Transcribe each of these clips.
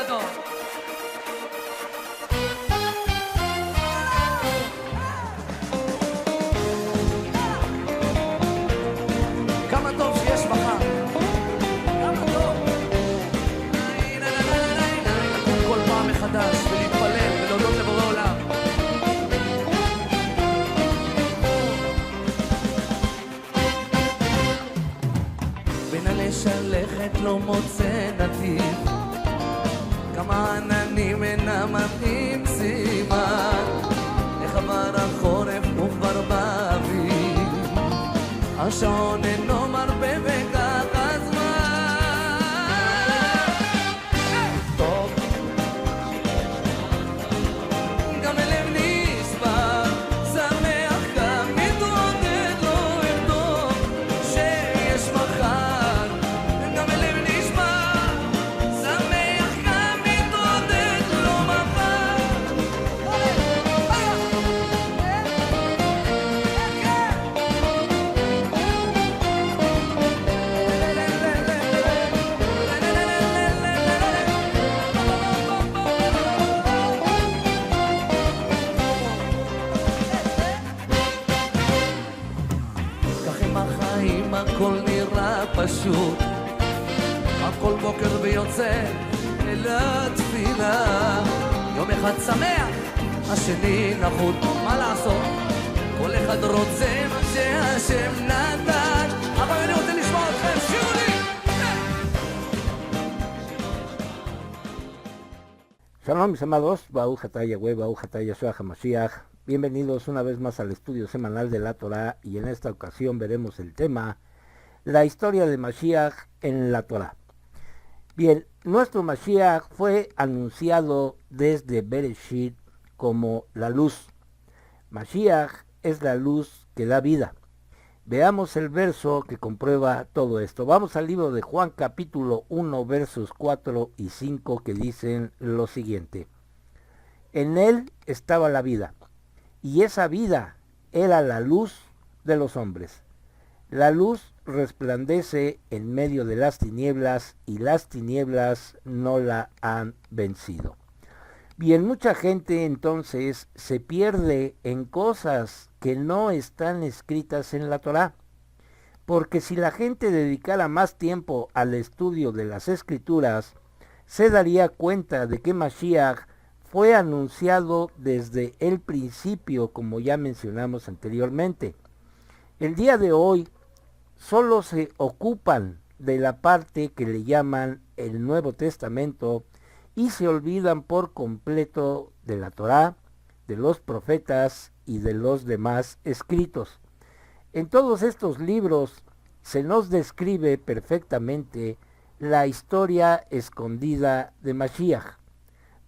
גדול. כמה טוב שיש מחר. כמה טוב. לקום כל פעם מחדש ולהתפלל ולהודות לבורא עולם. בין הלשלכת לא מוצא נתיב, כמה עננים אינם מתאים סימן, איך עבר החורף וכבר באביב, השעון אינו מרפה וכך הזמן. טוב, גם הלב נשבר, שמח גם מתעודד, לא ארדום שיש מחר. גם הלב נשבר, שמח גם מתעודד, לא מחר. כך עם החיים הכל נראה פשוט, הכל בוקר ויוצא אל התפילה. יום אחד שמח, השני נחות, מה לעשות? כל אחד רוצה מה שהשם נתן. אבל אני רוצה לשמוע אתכם, שירו לי! Shalom, mis amados, Baruch atah Yahweh, Baruch atah Yeshua HaMashiach. Bienvenidos una vez más al estudio semanal de la Torah, y en esta ocasión veremos el tema, la historia de Mashiach en la Torah. Bien, nuestro Mashiach fue anunciado desde Bereshit como la luz. Mashiach es la luz que da vida. Veamos el verso que comprueba todo esto. Vamos al libro de Juan capítulo 1 versos 4 y 5 que dicen lo siguiente. En él estaba la vida, y esa vida era la luz de los hombres. La luz resplandece en medio de las tinieblas, y las tinieblas no la han vencido. Bien, mucha gente entonces se pierde en cosas que no están escritas en la Torá, porque si la gente dedicara más tiempo al estudio de las Escrituras, se daría cuenta de que Mashiach fue anunciado desde el principio, como ya mencionamos anteriormente. El día de hoy solo se ocupan de la parte que le llaman el Nuevo Testamento y se olvidan por completo de la Torá, de los profetas y de los demás escritos. En todos estos libros se nos describe perfectamente la historia escondida de Mashiach.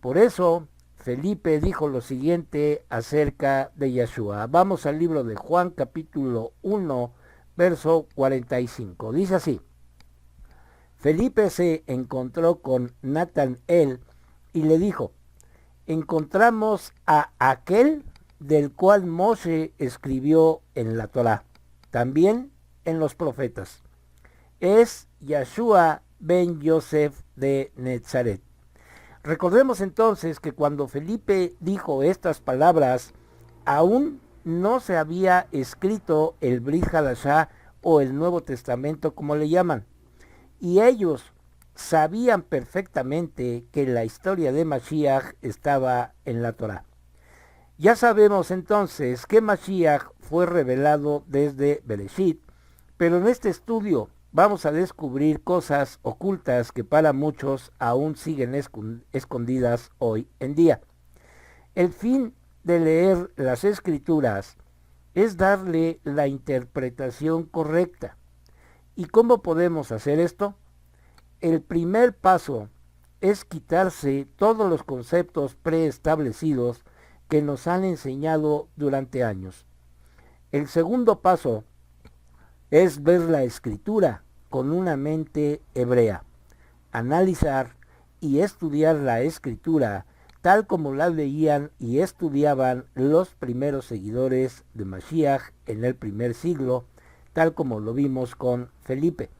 Por eso Felipe dijo lo siguiente acerca de Yeshua. Vamos al libro de Juan capítulo 1 verso 45. Dice así: Felipe se encontró con Natanael y le dijo: encontramos a aquel del cual Moshe escribió en la Torá, también en los profetas. Es Yeshua ben Yosef de Nazaret. Recordemos entonces que cuando Felipe dijo estas palabras, aún no se había escrito el Brit Hadashah o el Nuevo Testamento como le llaman, y ellos sabían perfectamente que la historia de Mashiach estaba en la Torá. Ya sabemos entonces que Mashiach fue revelado desde Bereshit, pero en este estudio vamos a descubrir cosas ocultas que para muchos aún siguen escondidas hoy en día. El fin de leer las Escrituras es darle la interpretación correcta. ¿Y cómo podemos hacer esto? El primer paso es quitarse todos los conceptos preestablecidos que nos han enseñado durante años. El segundo paso es ver la Escritura con una mente hebrea, analizar y estudiar la Escritura tal como la leían y estudiaban los primeros seguidores de Mashiach en el primer siglo, tal como lo vimos con Felipe.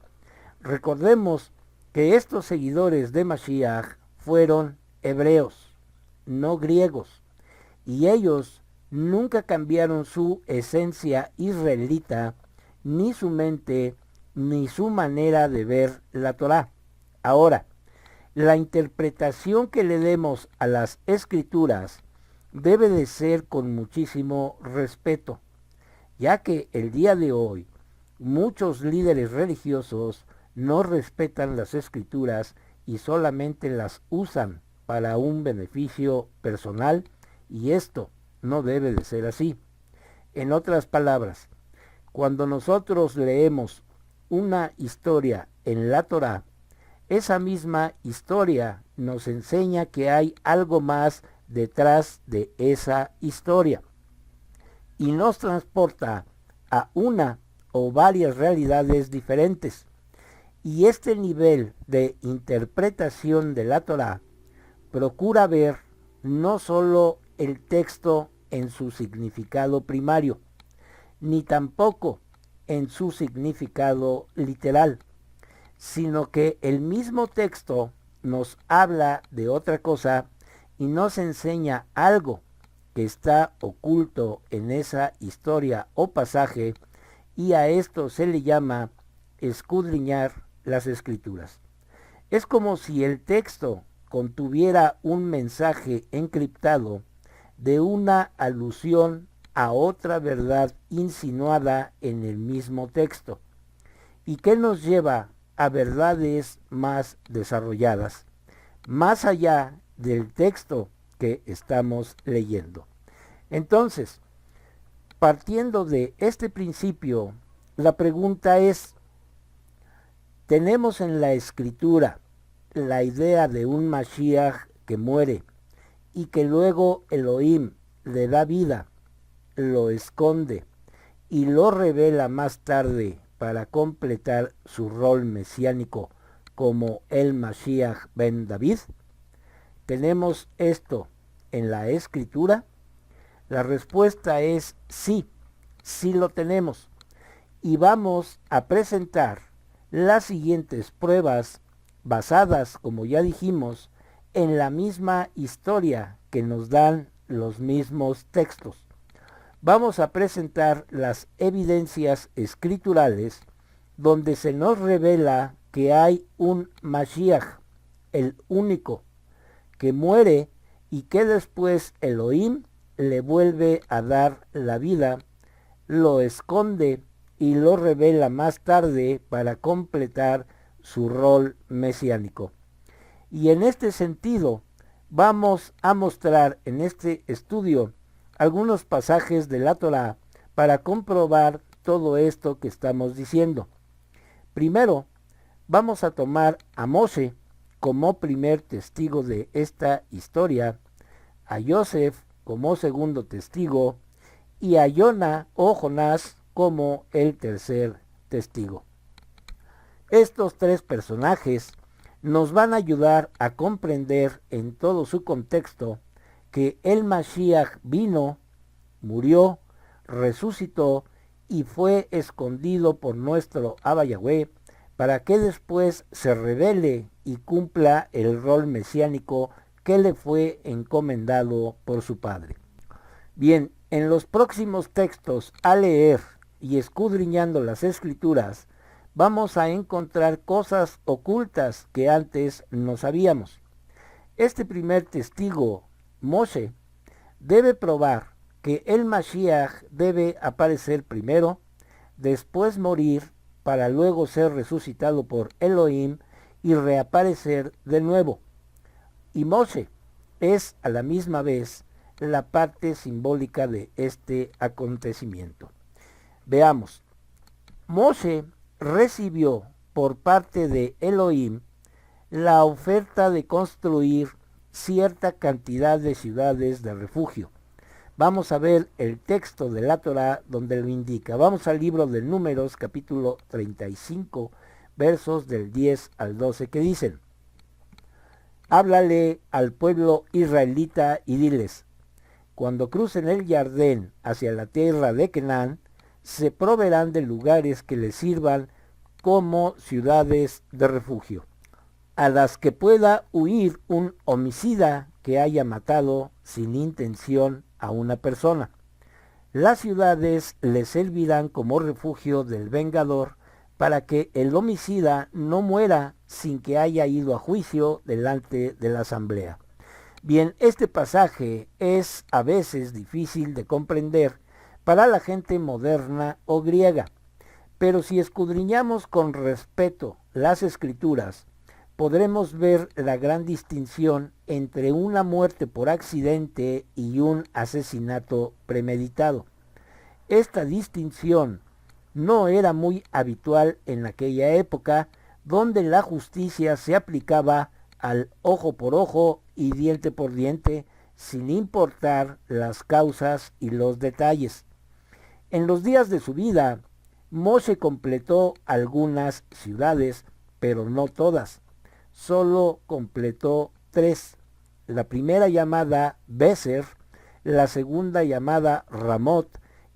Recordemos que estos seguidores de Mashiach fueron hebreos, no griegos, y ellos nunca cambiaron su esencia israelita, ni su mente, ni su manera de ver la Torá. Ahora, la interpretación que le demos a las escrituras debe de ser con muchísimo respeto, ya que el día de hoy muchos líderes religiosos no respetan las escrituras y solamente las usan para un beneficio personal, y esto no debe de ser así. En otras palabras, cuando nosotros leemos una historia en la Torá, esa misma historia nos enseña que hay algo más detrás de esa historia y nos transporta a una o varias realidades diferentes. Y este nivel de interpretación de la Torá procura ver no solo el texto en su significado primario, ni tampoco en su significado literal, sino que el mismo texto nos habla de otra cosa y nos enseña algo que está oculto en esa historia o pasaje, y a esto se le llama escudriñar las escrituras. Es como si el texto contuviera un mensaje encriptado de una alusión a otra verdad insinuada en el mismo texto, y que nos lleva a verdades más desarrolladas, más allá del texto que estamos leyendo. Entonces, partiendo de este principio, la pregunta es, ¿tenemos en la escritura la idea de un Mashiach que muere y que luego Elohim le da vida, lo esconde y lo revela más tarde para completar su rol mesiánico como el Mashiach ben David? ¿Tenemos esto en la escritura? La respuesta es sí, sí lo tenemos. Y vamos a presentar las siguientes pruebas basadas, como ya dijimos, en la misma historia que nos dan los mismos textos. Vamos a presentar las evidencias escriturales donde se nos revela que hay un Mashiach, el único, que muere y que después Elohim le vuelve a dar la vida, lo esconde y lo revela más tarde para completar su rol mesiánico. Y en este sentido, vamos a mostrar en este estudio algunos pasajes de la Torá para comprobar todo esto que estamos diciendo. Primero, vamos a tomar a Moshe como primer testigo de esta historia, a Yosef como segundo testigo y a Jona o Jonás como el tercer testigo. Estos tres personajes nos van a ayudar a comprender en todo su contexto que el Mashiach vino, murió, resucitó y fue escondido por nuestro Abba Yahweh para que después se revele y cumpla el rol mesiánico que le fue encomendado por su Padre. Bien, en los próximos textos a leer y escudriñando las escrituras, vamos a encontrar cosas ocultas que antes no sabíamos. Este primer testigo, Moshe, debe probar que el Mashiach debe aparecer primero, después morir, para luego ser resucitado por Elohim y reaparecer de nuevo. Y Moshe es a la misma vez la parte simbólica de este acontecimiento. Veamos. Moshe recibió por parte de Elohim la oferta de construir cierta cantidad de ciudades de refugio. Vamos a ver el texto de la Torá donde lo indica. Vamos al libro de Números, capítulo 35, versos del 10 al 12, que dicen: Háblale al pueblo israelita y diles: cuando crucen el Jardín hacia la tierra de Canaán, se proveerán de lugares que les sirvan como ciudades de refugio. a las que pueda huir un homicida que haya matado sin intención a una persona. Las ciudades le servirán como refugio del vengador para que el homicida no muera sin que haya ido a juicio delante de la asamblea. Bien, este pasaje es a veces difícil de comprender para la gente moderna o griega, pero si escudriñamos con respeto las escrituras, podremos ver la gran distinción entre una muerte por accidente y un asesinato premeditado. Esta distinción no era muy habitual en aquella época, donde la justicia se aplicaba al ojo por ojo y diente por diente, sin importar las causas y los detalles. En los días de su vida, Moshe completó algunas ciudades, pero no todas. Solo completó 3. La primera llamada Beser, la segunda llamada Ramot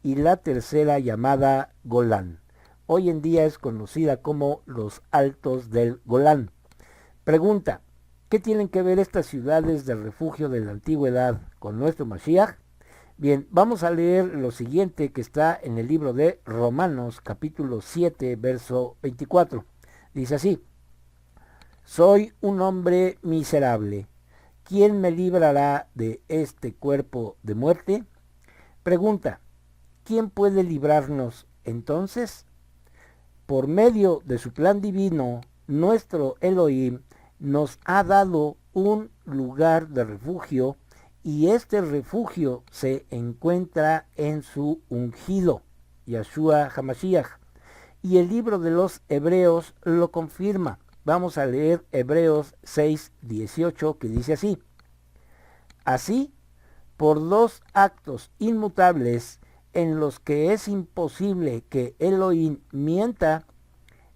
y la tercera llamada Golán. Hoy en día es conocida como los Altos del Golán. Pregunta: ¿qué tienen que ver estas ciudades de refugio de la antigüedad con nuestro Mashiach? Bien, vamos a leer lo siguiente que está en el libro de Romanos, capítulo 7, verso 24. Dice así: soy un hombre miserable. ¿Quién me librará de este cuerpo de muerte? Pregunta: ¿quién puede librarnos entonces? Por medio de su plan divino, nuestro Elohim nos ha dado un lugar de refugio, y este refugio se encuentra en su ungido, Yahshua HaMashiach. Y el libro de los Hebreos lo confirma. Vamos a leer Hebreos 6:18, que dice así: así, por 2 actos inmutables en los que es imposible que Elohim mienta,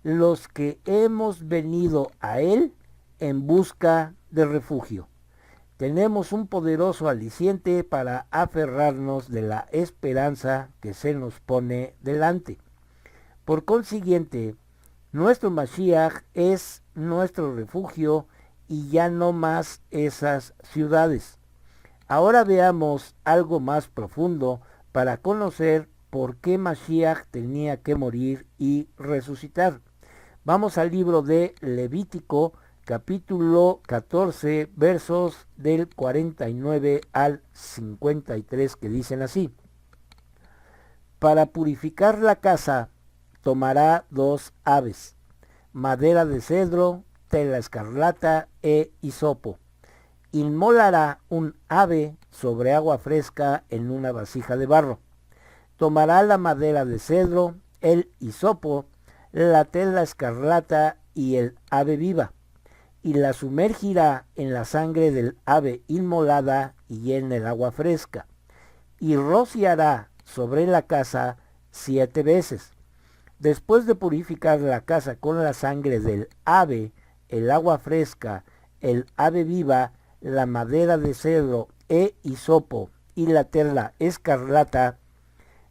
los que hemos venido a él en busca de refugio, tenemos un poderoso aliciente para aferrarnos de la esperanza que se nos pone delante. Por consiguiente, nuestro Mashiach es nuestro refugio y ya no más esas ciudades. Ahora veamos algo más profundo para conocer por qué Mashiach tenía que morir y resucitar. Vamos al libro de Levítico, capítulo 14, versos del 49 al 53, que dicen así: para purificar la casa tomará 2 aves, madera de cedro, tela escarlata e hisopo. Inmolará un ave sobre agua fresca en una vasija de barro. Tomará la madera de cedro, el hisopo, la tela escarlata y el ave viva, y la sumergirá en la sangre del ave inmolada y en el agua fresca, y rociará sobre la casa 7 veces. Después de purificar la casa con la sangre del ave, el agua fresca, el ave viva, la madera de cedro e hisopo y la tela escarlata,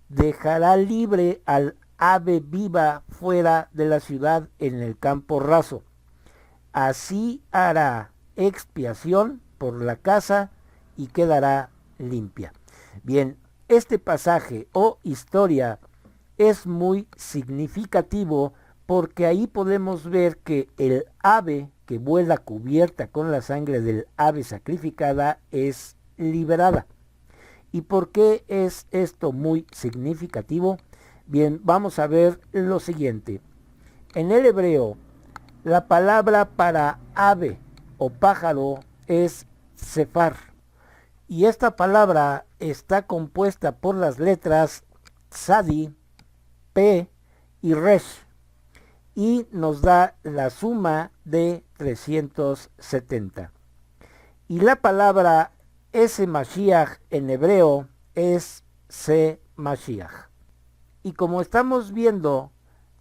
dejará libre al ave viva fuera de la ciudad en el campo raso. Así hará expiación por la casa y quedará limpia. Bien, este pasaje o historia es muy significativo porque ahí podemos ver que el ave que vuela cubierta con la sangre del ave sacrificada es liberada. ¿Y por qué es esto muy significativo? Bien, vamos a ver lo siguiente. En el hebreo, la palabra para ave o pájaro es sefar. Y esta palabra está compuesta por las letras Sadi, P y Resh, y nos da la suma de 370. Y la palabra ese Mashiach en hebreo es Se Mashiach. Y como estamos viendo,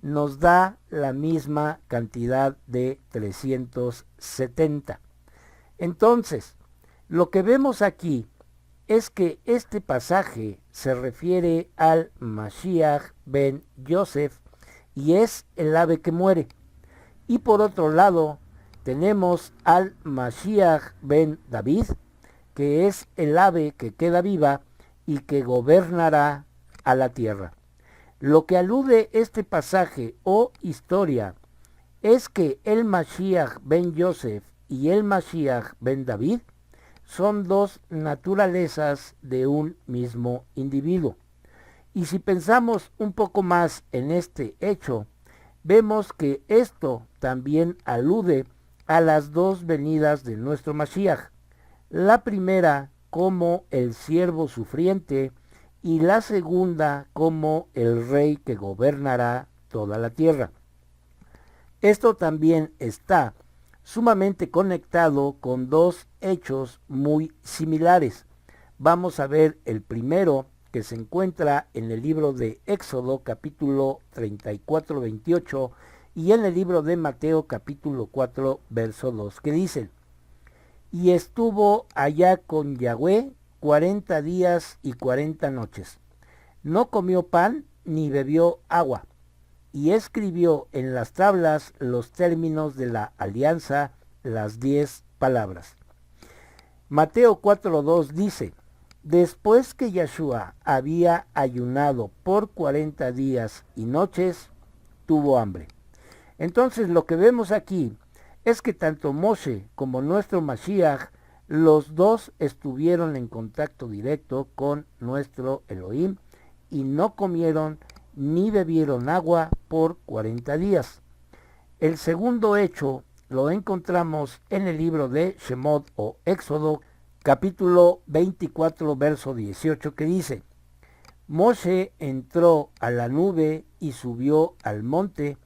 nos da la misma cantidad de 370. Entonces, lo que vemos aquí es que este pasaje se refiere al Mashiach ben Yosef y es el ave que muere. Y por otro lado, tenemos al Mashiach ben David, que es el ave que queda viva y que gobernará a la tierra. Lo que alude este pasaje o historia es que el Mashiach ben Yosef y el Mashiach ben David son dos naturalezas de un mismo individuo. Y si pensamos un poco más en este hecho, vemos que esto también alude a las dos venidas de nuestro Mashiach. La primera como el siervo sufriente y la segunda como el rey que gobernará toda la tierra. Esto también está sumamente conectado con dos hechos muy similares. Vamos a ver el primero, que se encuentra en el libro de Éxodo capítulo 34, 28 y en el libro de Mateo capítulo 4, verso 2, que dicen: y estuvo allá con Yahweh 40 días y 40 noches. No comió pan ni bebió agua, y escribió en las tablas los términos de la alianza, las 10 palabras. Mateo 4:2 dice: después que Yahshua había ayunado por 40 días y noches, tuvo hambre. Entonces lo que vemos aquí es que tanto Moshe como nuestro Mashiach, los dos estuvieron en contacto directo con nuestro Elohim y no comieron ni bebieron agua por 40 días. El segundo hecho lo encontramos en el libro de Shemot o Éxodo, capítulo 24, verso 18, que dice: Moshe entró a la nube y subió al monte,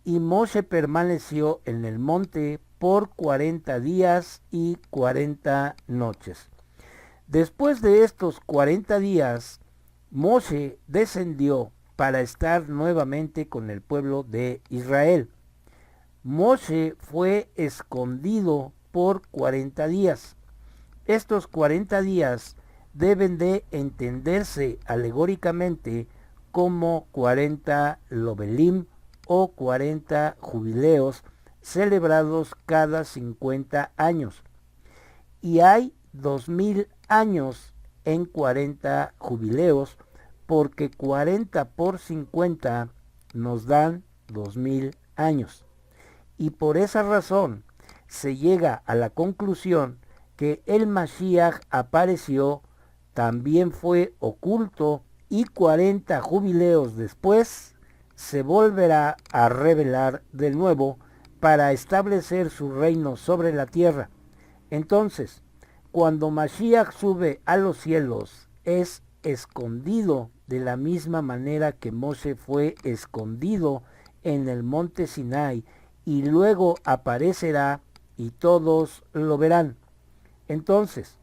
y Moshe permaneció en el monte por 40 días y 40 noches. Después de estos 40 días, Moshe descendió para estar nuevamente con el pueblo de Israel. Moshe fue escondido por 40 días. Estos 40 días deben de entenderse alegóricamente como 40 Lobelim o 40 jubileos celebrados cada 50 años. Y hay 2000 años en 40 jubileos, porque 40 por 50 nos dan 2000 años. Y por esa razón se llega a la conclusión que el Mashiach apareció, también fue oculto, y 40 jubileos después se volverá a revelar de nuevo para establecer su reino sobre la tierra. Entonces, cuando Mashiach sube a los cielos, es escondido de la misma manera que Moshe fue escondido en el monte Sinai, y luego aparecerá y todos lo verán. Entonces,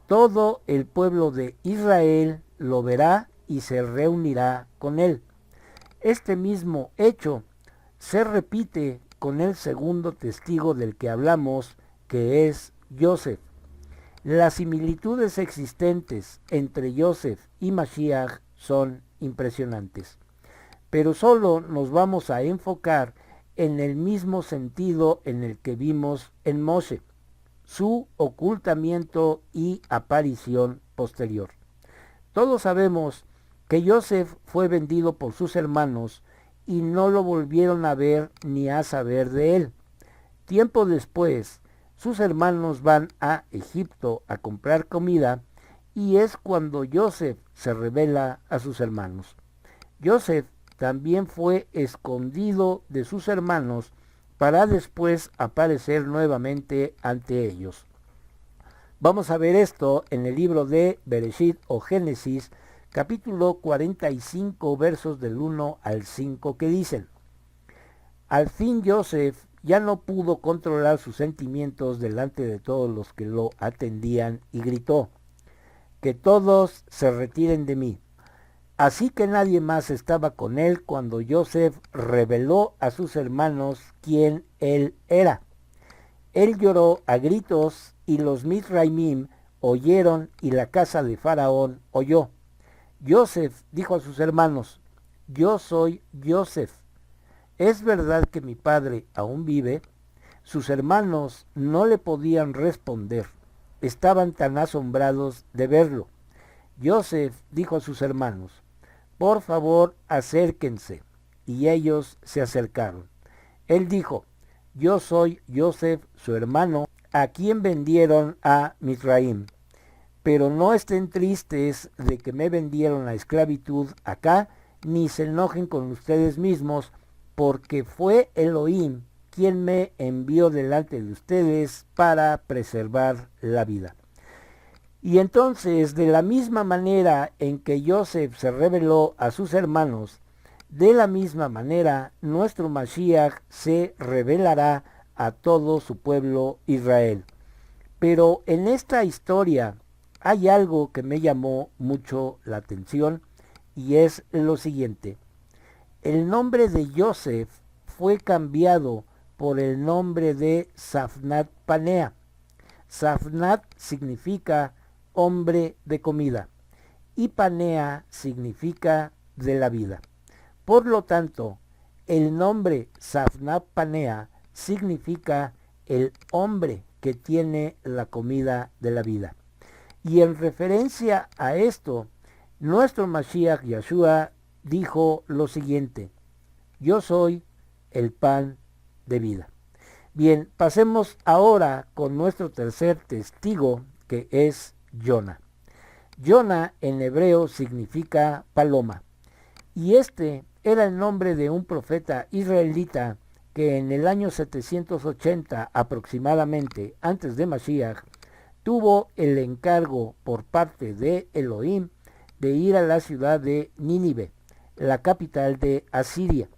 todo el pueblo de Israel lo verá y se reunirá con él. Este mismo hecho se repite con el segundo testigo del que hablamos, que es Yosef. Las similitudes existentes entre Yosef y Mashiach son impresionantes, pero solo nos vamos a enfocar en el mismo sentido en el que vimos en Moshe, su ocultamiento y aparición posterior. Todos sabemos que Yosef fue vendido por sus hermanos y no lo volvieron a ver ni a saber de él. Tiempo después, sus hermanos van a Egipto a comprar comida, y es cuando Yosef se revela a sus hermanos. Yosef también fue escondido de sus hermanos para después aparecer nuevamente ante ellos. Vamos a ver esto en el libro de Bereshit o Génesis, capítulo 45, versos del 1 al 5, que dicen: al fin Yosef ya no pudo controlar sus sentimientos delante de todos los que lo atendían y gritó: que todos se retiren de mí. Así que nadie más estaba con él cuando Yosef reveló a sus hermanos quién él era. Él lloró a gritos y los Mizraimim oyeron y la casa de Faraón oyó. Yosef dijo a sus hermanos: yo soy Yosef. ¿Es verdad que mi padre aún vive? Sus hermanos no le podían responder. Estaban tan asombrados de verlo. Joseph dijo a sus hermanos: por favor, acérquense. Y ellos se acercaron. Él dijo: yo soy Joseph, su hermano, a quien vendieron a Misraim. Pero no estén tristes de que me vendieron a esclavitud acá, ni se enojen con ustedes mismos, porque fue Elohim quien me envió delante de ustedes para preservar la vida. Y entonces, de la misma manera en que Joseph se reveló a sus hermanos, de la misma manera nuestro Mashiach se revelará a todo su pueblo Israel. Pero en esta historia hay algo que me llamó mucho la atención, y es lo siguiente. El nombre de Joseph fue cambiado por el nombre de Safnat Panea. Safnat significa hombre de comida y Panea significa de la vida. Por lo tanto, el nombre Safnat Panea significa el hombre que tiene la comida de la vida. Y en referencia a esto, nuestro Mashiach Yeshua dijo lo siguiente: yo soy el pan de vida. Bien, pasemos ahora con nuestro tercer testigo, que es Jona. Jona en hebreo significa paloma, y este era el nombre de un profeta israelita que en el año 780 aproximadamente antes de Mashiach tuvo el encargo por parte de Elohim de ir a la ciudad de Nínive, la capital de Asiria,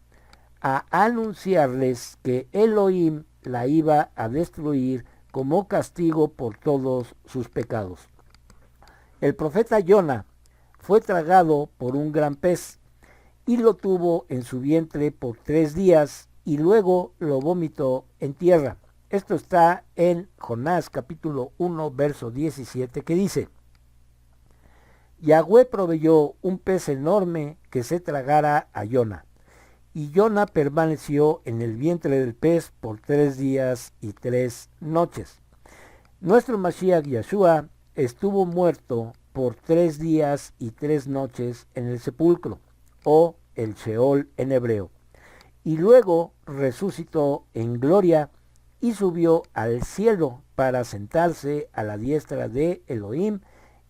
a anunciarles que Elohim la iba a destruir como castigo por todos sus pecados. El profeta Jona fue tragado por un gran pez y lo tuvo en su vientre por 3 días y luego lo vomitó en tierra. Esto está en Jonás capítulo 1 verso 17, que dice: Yahweh proveyó un pez enorme que se tragara a Jona, y Jona permaneció en el vientre del pez por 3 días y 3 noches. Nuestro Mashiach Yeshua estuvo muerto por 3 días y 3 noches en el sepulcro, o el Sheol en hebreo, y luego resucitó en gloria y subió al cielo para sentarse a la diestra de Elohim.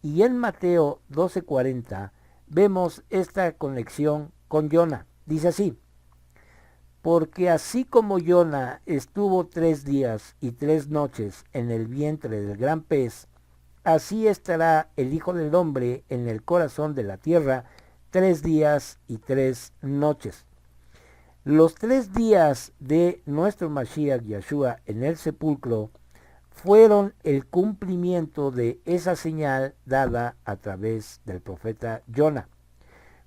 Y en Mateo 12:40 vemos esta conexión con Jona. Dice así: porque así como Jona estuvo 3 días y 3 noches en el vientre del gran pez, así estará el Hijo del Hombre en el corazón de la tierra 3 días y 3 noches. Los 3 días de nuestro Mashiach Yeshua en el sepulcro fueron el cumplimiento de esa señal dada a través del profeta Jona.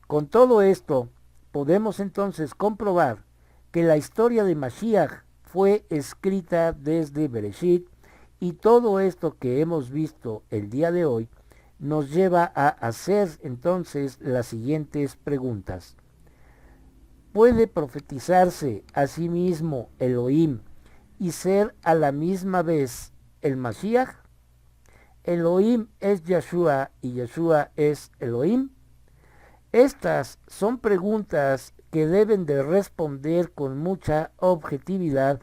Con todo esto, podemos entonces comprobar que la historia de Mashiach fue escrita desde Bereshit, y todo esto que hemos visto el día de hoy nos lleva a hacer entonces las siguientes preguntas. ¿Puede profetizarse a sí mismo Elohim y ser a la misma vez el Mashiach? ¿Elohim es Yeshua y Yeshua es Elohim? Estas son preguntas que deben de responder con mucha objetividad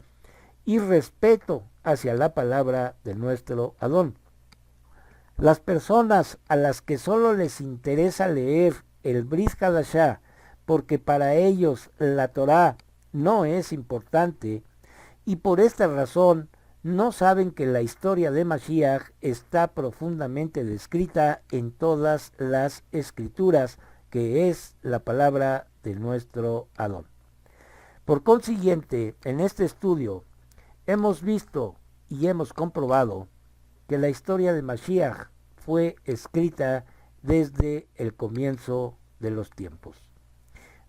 y respeto hacia la palabra de nuestro Adón. Las personas a las que solo les interesa leer el Brit Hadashah porque para ellos la Torá no es importante, y por esta razón no saben que la historia de Mashiach está profundamente descrita en todas las escrituras, que es la palabra de nuestro Adón. Por consiguiente, en este estudio hemos visto y hemos comprobado que la historia de Mashiach fue escrita desde el comienzo de los tiempos.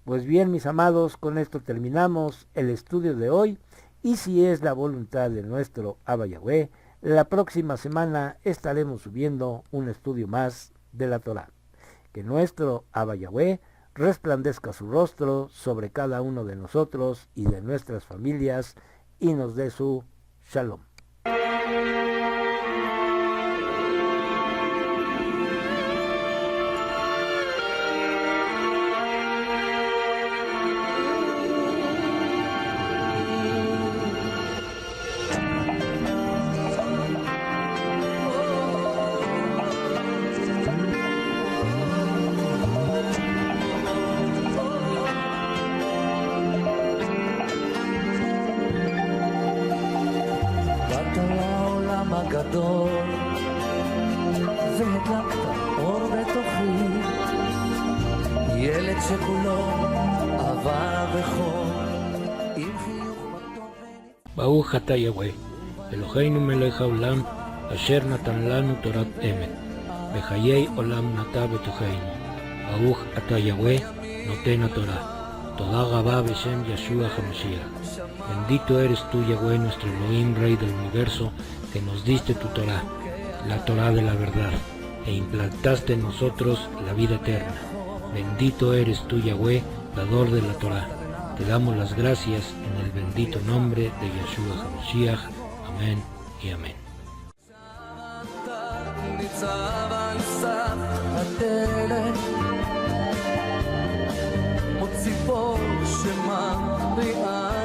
Pues bien, mis amados, con esto terminamos el estudio de hoy, y si es la voluntad de nuestro Abba Yahweh, la próxima semana estaremos subiendo un estudio más de la Torá. Que nuestro Abba Yahweh resplandezca su rostro sobre cada uno de nosotros y de nuestras familias, y nos dé su Shalom. הגדול והדלקת אור בתוכי, ילד שכולו אהבה וחום עם חיוך בתוכן. ברוך אתה יהוה, אלוהינו מלך העולם, אשר נתן לנו תורת אמת, וחיי עולם נטע בתוכנו. ברוך אתה יהוה, נותן התורה. Toda Rabá Beshem Yeshua HaMashiach. Bendito eres tú, Yahweh, nuestro Elohim, Rey del Universo, que nos diste tu Torah, la Torah de la verdad, e implantaste en nosotros la vida eterna. Bendito eres tú, Yahweh, dador de la Torah. Te damos las gracias en el bendito nombre de Yeshua HaMashiach. Amén y amén. ציפור שמריעה